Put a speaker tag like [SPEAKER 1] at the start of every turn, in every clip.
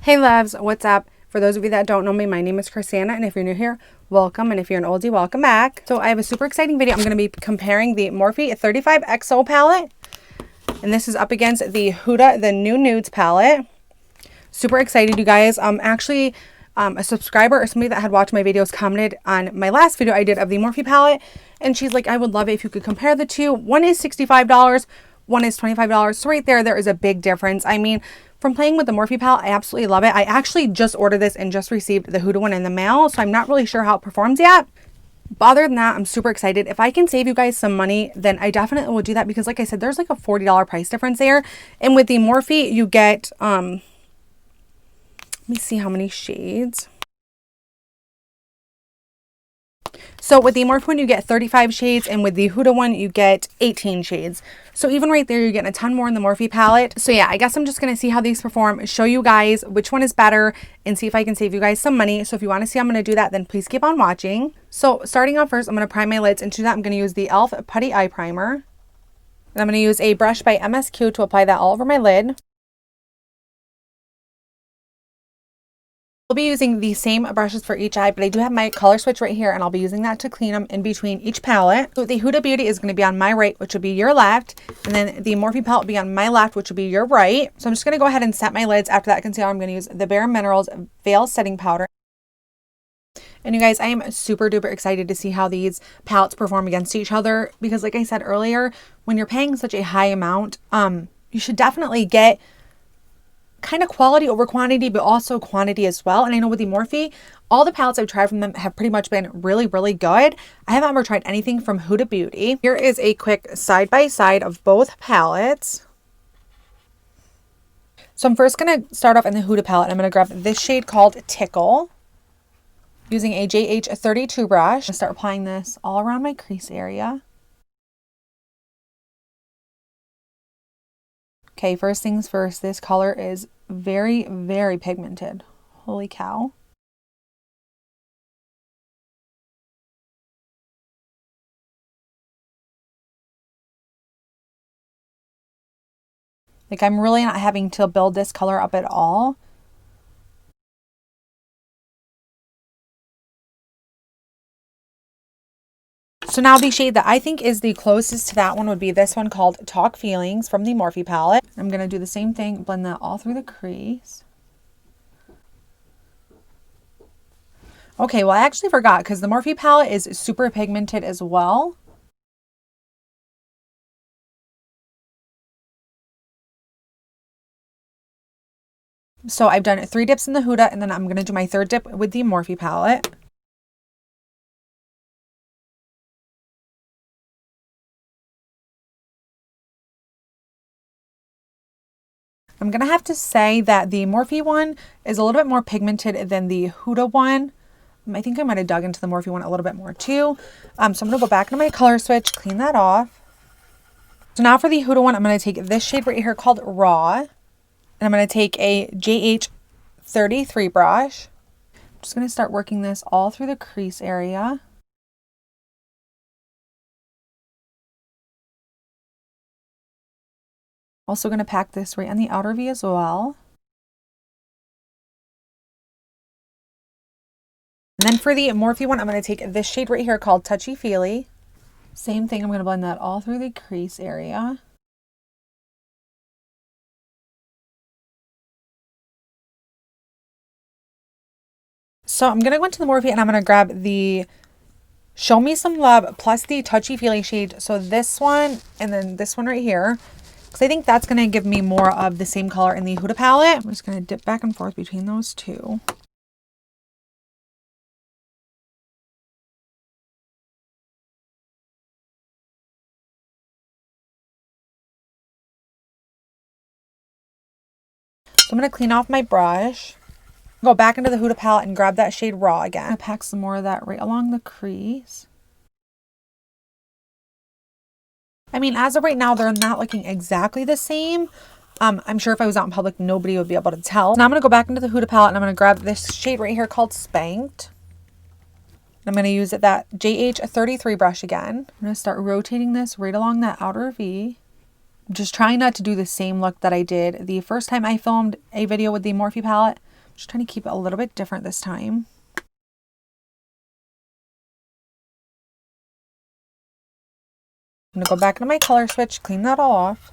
[SPEAKER 1] Hey loves, what's up? For those of you that don't know me, my name is Crissanna, and if you're new here, welcome, and if you're an oldie, welcome back. So I have a super exciting video. I'm going to be comparing the Morphe 35 XO palette, and this is up against the Huda the New Nudes palette. Super excited, you guys. Actually, a subscriber or somebody that had watched my videos commented on my last video I did of the Morphe palette, and she's like, I would love it if you could compare the two. One is $65, one is $25. So right there is a big difference. I mean, from playing with the Morphe palette, I absolutely love it. I actually just ordered this and just received the Huda one in the mail, so I'm not really sure how it performs yet. But other than that, I'm super excited. If I can save you guys some money, then I definitely will do that, because like I said, there's like a $40 price difference there. And with the Morphe, you get, let me see how many shades. So with the Morphe one, you get 35 shades, and with the Huda one, you get 18 shades. So even right there, you're getting a ton more in the Morphe palette. So yeah, I guess I'm just going to see how these perform, show you guys which one is better, and see if I can save you guys some money. So if you want to see how I'm going to do that, then please keep on watching. So starting off first, I'm going to prime my lids. And to do that, I'm going to use the e.l.f. Putty Eye Primer. And I'm going to use a brush by MSQ to apply that all over my lid. I'll be using the same brushes for each eye, but I do have my color switch right here, and I'll be using that to clean them in between each palette. So the Huda Beauty is going to be on my right, which will be your left, and then the Morphe palette will be on my left, which will be your right. So I'm just going to go ahead and set my lids. After that concealer, I'm going to use the Bare Minerals Veil Setting Powder. And you guys, I am super duper excited to see how these palettes perform against each other, because like I said earlier, when you're paying such a high amount, you should definitely get kind of quality over quantity, but also quantity as well. And I know with the Morphe, all the palettes I've tried from them have pretty much been really, really good. I haven't ever tried anything from Huda Beauty. Here is a quick side-by-side of both palettes. So I'm first going to start off in the Huda palette. I'm going to grab this shade called Tickle using a JH32 brush. I'm going to start applying this all around my crease area. Okay, first things first, this color is very, very pigmented. Holy cow. Like, I'm really not having to build this color up at all. So now the shade that I think is the closest to that one would be this one called Talk Feelings from the Morphe palette. I'm going to do the same thing, blend that all through the crease. Okay, well, I actually forgot, because the Morphe palette is super pigmented as well. So I've done 3 dips in the Huda, and then I'm going to do my 3rd dip with the Morphe palette. I'm going to have to say that the Morphe one is a little bit more pigmented than the Huda one. I think I might have dug into the Morphe one a little bit more too. So I'm going to go back into my color switch, clean that off. So now for the Huda one, I'm going to take this shade right here called Raw. And I'm going to take a JH33 brush. I'm just going to start working this all through the crease area. Also going to pack this right on the outer V as well. And then for the Morphe one, I'm going to take this shade right here called Touchy Feely. Same thing, I'm going to blend that all through the crease area. So I'm going to go into the Morphe, and I'm going to grab the Show Me Some Love plus the Touchy Feely shade. So this one and then this one right here, because I think that's going to give me more of the same color in the Huda palette. I'm just going to dip back and forth between those two. So I'm going to clean off my brush, go back into the Huda palette and grab that shade Raw again. I'm going to pack some more of that right along the crease. I mean, as of right now, they're not looking exactly the same. I'm sure if I was out in public, nobody would be able to tell. Now I'm going to go back into the Huda palette, and I'm going to grab this shade right here called Spanked. I'm going to use that JH33 brush again. I'm going to start rotating this right along that outer V. I'm just trying not to do the same look that I did the first time I filmed a video with the Morphe palette. Just trying to keep it a little bit different this time. I'm going to go back into my color switch, clean that all off.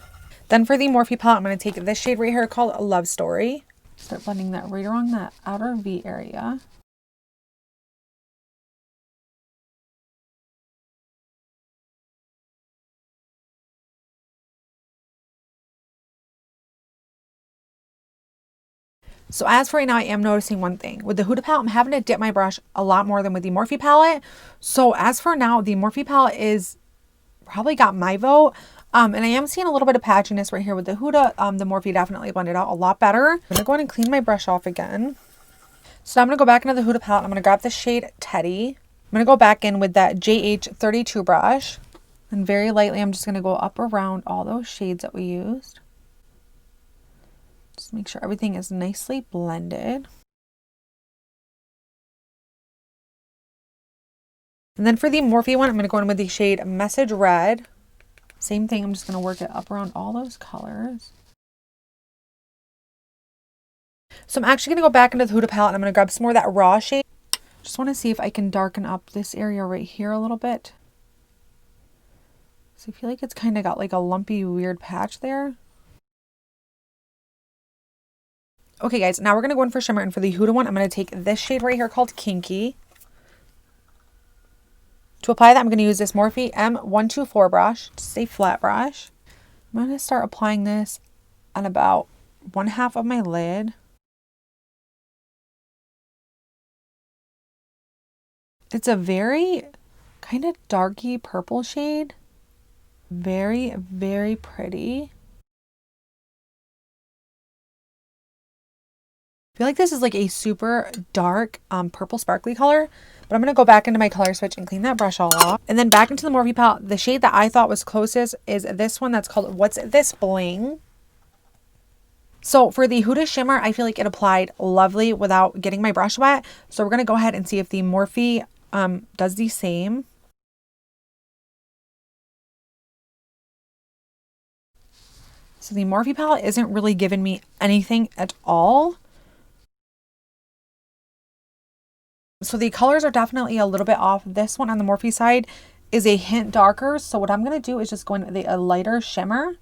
[SPEAKER 1] Then for the Morphe palette, I'm going to take this shade right here called Love Story. Start blending that right around that outer V area. So as for right now, I am noticing one thing. With the Huda palette, I'm having to dip my brush a lot more than with the Morphe palette. So as for now, the Morphe palette is probably got my vote. And I am seeing a little bit of patchiness right here with the Huda. The Morphe definitely blended out a lot better. I'm going to go ahead and clean my brush off again. So now I'm going to go back into the Huda palette. I'm going to grab the shade Teddy. I'm going to go back in with that JH32 brush. And very lightly, I'm just going to go up around all those shades that we used. Just make sure everything is nicely blended. And then for the Morphe one, I'm going to go in with the shade Message Red. Same thing, I'm just going to work it up around all those colors. So I'm actually going to go back into the Huda palette and I'm going to grab some more of that raw shade. Just want to see if I can darken up this area right here a little bit. So I feel like it's kind of got like a lumpy, weird patch there. Okay guys, now we're going to go in for shimmer, and for the Huda one, I'm going to take this shade right here called Kinky. To apply that, I'm going to use this Morphe M124 brush, just a flat brush. I'm going to start applying this on about 1/2 of my lid. It's a very kind of darky purple shade. Very, very pretty. I feel like this is like a super dark purple sparkly color, but I'm going to go back into my color switch and clean that brush all off. And then back into the Morphe palette, the shade that I thought was closest is this one that's called What's This Bling? So for the Huda shimmer, I feel like it applied lovely without getting my brush wet. So we're going to go ahead and see if the Morphe does the same. So the Morphe palette isn't really giving me anything at all. So the colors are definitely a little bit off. This one on the Morphe side is a hint darker. So what I'm going to do is just go in with a lighter shimmer.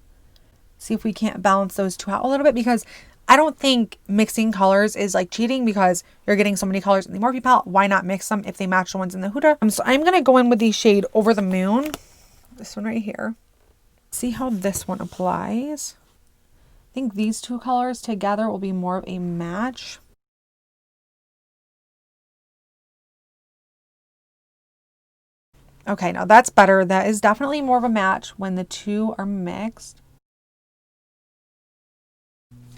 [SPEAKER 1] See if we can't balance those two out a little bit, because I don't think mixing colors is like cheating, because you're getting so many colors in the Morphe palette. Why not mix them if they match the ones in the Huda? So I'm going to go in with the shade Over the Moon. This one right here. See how this one applies. I think these two colors together will be more of a match. Okay, now that's better. That is definitely more of a match when the two are mixed.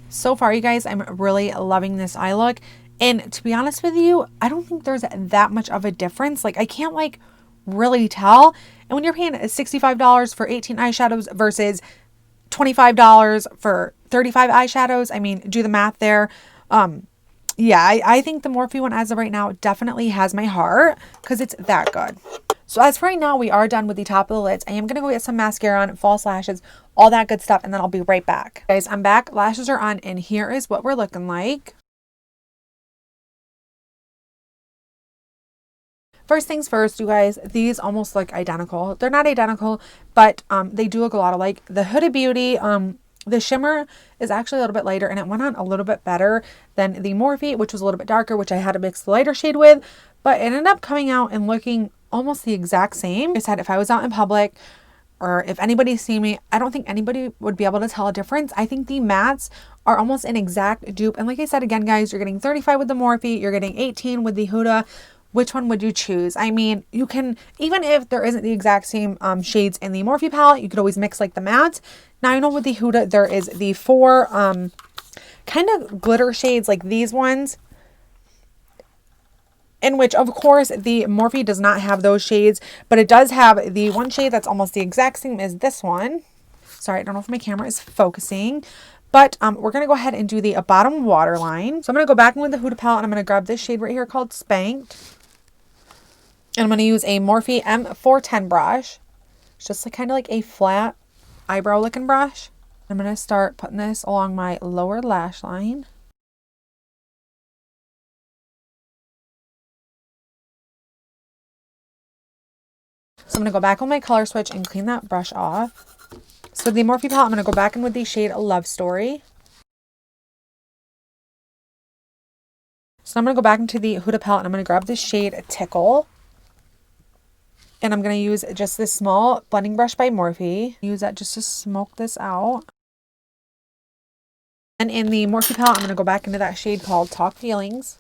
[SPEAKER 1] So far, you guys, I'm really loving this eye look. And to be honest with you, I don't think there's that much of a difference. Like, I can't like really tell. And when you're paying $65 for 18 eyeshadows versus $25 for 35 eyeshadows, I mean, do the math there. Yeah, I think the Morphe one as of right now definitely has my heart, because it's that good. So as for right now, we are done with the top of the lids. I am going to go get some mascara on, false lashes, all that good stuff, and then I'll be right back. Guys, I'm back. Lashes are on, and here is what we're looking like. First things first, you guys, these almost look identical. They're not identical, but they do look a lot alike. The Huda Beauty, the shimmer is actually a little bit lighter, and it went on a little bit better than the Morphe, which was a little bit darker, which I had to mix the lighter shade with, but it ended up coming out and looking almost the exact same. Like I said, if I was out in public or if anybody's seen me, I don't think anybody would be able to tell a difference. I think the mattes are almost an exact dupe. And like I said, again, guys, you're getting 35 with the Morphe, you're getting 18 with the Huda. Which one would you choose? I mean, you can, even if there isn't the exact same shades in the Morphe palette, you could always mix like the mattes. Now, I know with the Huda, there is the 4 kind of glitter shades like these ones, in which, of course, the Morphe does not have those shades, but it does have the one shade that's almost the exact same as this one. Sorry, I don't know if my camera is focusing, but we're going to go ahead and do the bottom waterline. So I'm going to go back in with the Huda palette, and I'm going to grab this shade right here called Spanked. And I'm going to use a Morphe M410 brush. It's just like, kind of like a flat eyebrow looking brush. I'm going to start putting this along my lower lash line. So I'm going to go back on my color switch and clean that brush off. So the Morphe palette, I'm going to go back in with the shade Love Story. So I'm going to go back into the Huda palette and I'm going to grab the shade Tickle. And I'm going to use just this small blending brush by Morphe. Use that just to smoke this out. And in the Morphe palette, I'm going to go back into that shade called Talk Feelings.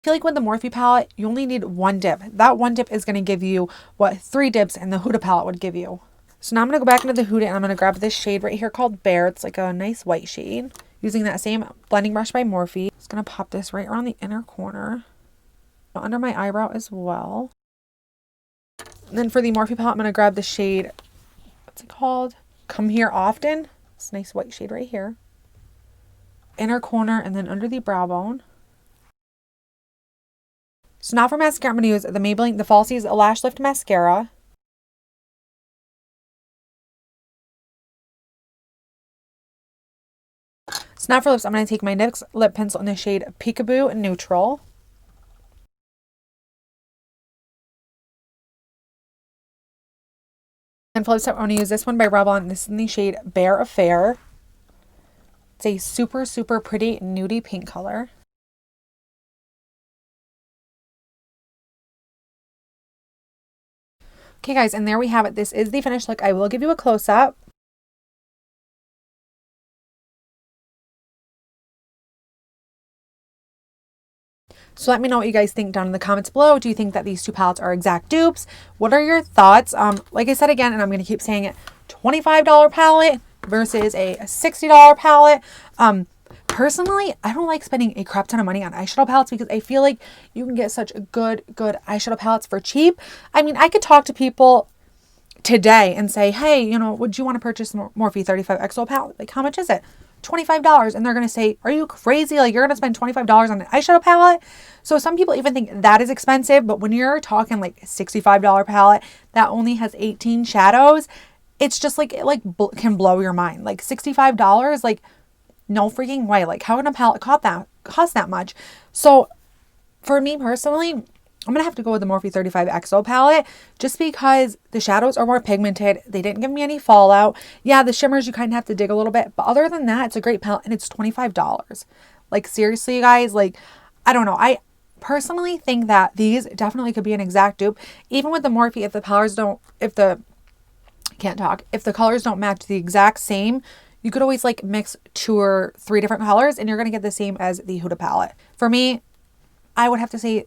[SPEAKER 1] I feel like with the Morphe palette, you only need one dip. That one dip is going to give you what 3 dips in the Huda palette would give you. So now I'm going to go back into the Huda and I'm going to grab this shade right here called Bear. It's like a nice white shade. Using that same blending brush by Morphe. Just going to pop this right around the inner corner. Under my eyebrow as well. And then for the Morphe palette, I'm going to grab the shade, what's it called? Come Here Often. It's a nice white shade right here. Inner corner and then under the brow bone. So now for mascara, I'm going to use the Maybelline, the Falsies Lash Lift Mascara. So now for lips, I'm going to take my NYX lip pencil in the shade Peekaboo Neutral. And for lipstick, I'm going to use this one by Revlon. This is in the shade Bare Affair. It's a super, super pretty nudie pink color. Okay, guys, and there we have it. This is the finished look. I will give you a close-up. So let me know what you guys think down in the comments below. Do you think that these 2 palettes are exact dupes? What are your thoughts? Like I said again, and I'm going to keep saying it, $25 palette versus a $60 palette. Personally, I don't like spending a crap ton of money on eyeshadow palettes because I feel like you can get such good eyeshadow palettes for cheap. I mean, I could talk to people today and say, hey, you know, would you want to purchase Morphe 35XO palette? Like, how much is it? $25. And they're going to say, are you crazy? Like, you're going to spend $25 on an eyeshadow palette? So some people even think that is expensive. But when you're talking like a $65 palette that only has 18 shadows, it's just like, it can blow your mind. Like $65, like, no freaking way. Like, how can a palette cost that much? So for me personally, I'm going to have to go with the Morphe 35XO palette just because the shadows are more pigmented. They didn't give me any fallout. Yeah, the shimmers, you kind of have to dig a little bit. But other than that, it's a great palette and it's $25. Like, seriously, guys, like, I don't know. I personally think that these definitely could be an exact dupe. Even with the Morphe, if the colors don't match the exact same, you could always like mix 2 or 3 different colors and you're going to get the same as the Huda palette. For me, I would have to say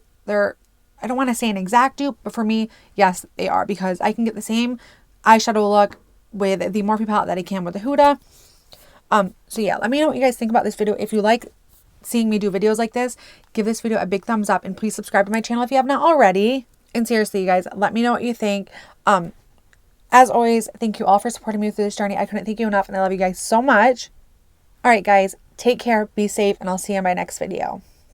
[SPEAKER 1] I don't want to say an exact dupe, but for me, yes, they are because I can get the same eyeshadow look with the Morphe palette that I can with the Huda. So yeah, let me know what you guys think about this video. If you like seeing me do videos like this, give this video a big thumbs up and please subscribe to my channel if you have not already. And seriously, you guys, let me know what you think. As always, thank you all for supporting me through this journey. I couldn't thank you enough, and I love you guys so much. All right, guys, take care, be safe, and I'll see you in my next video.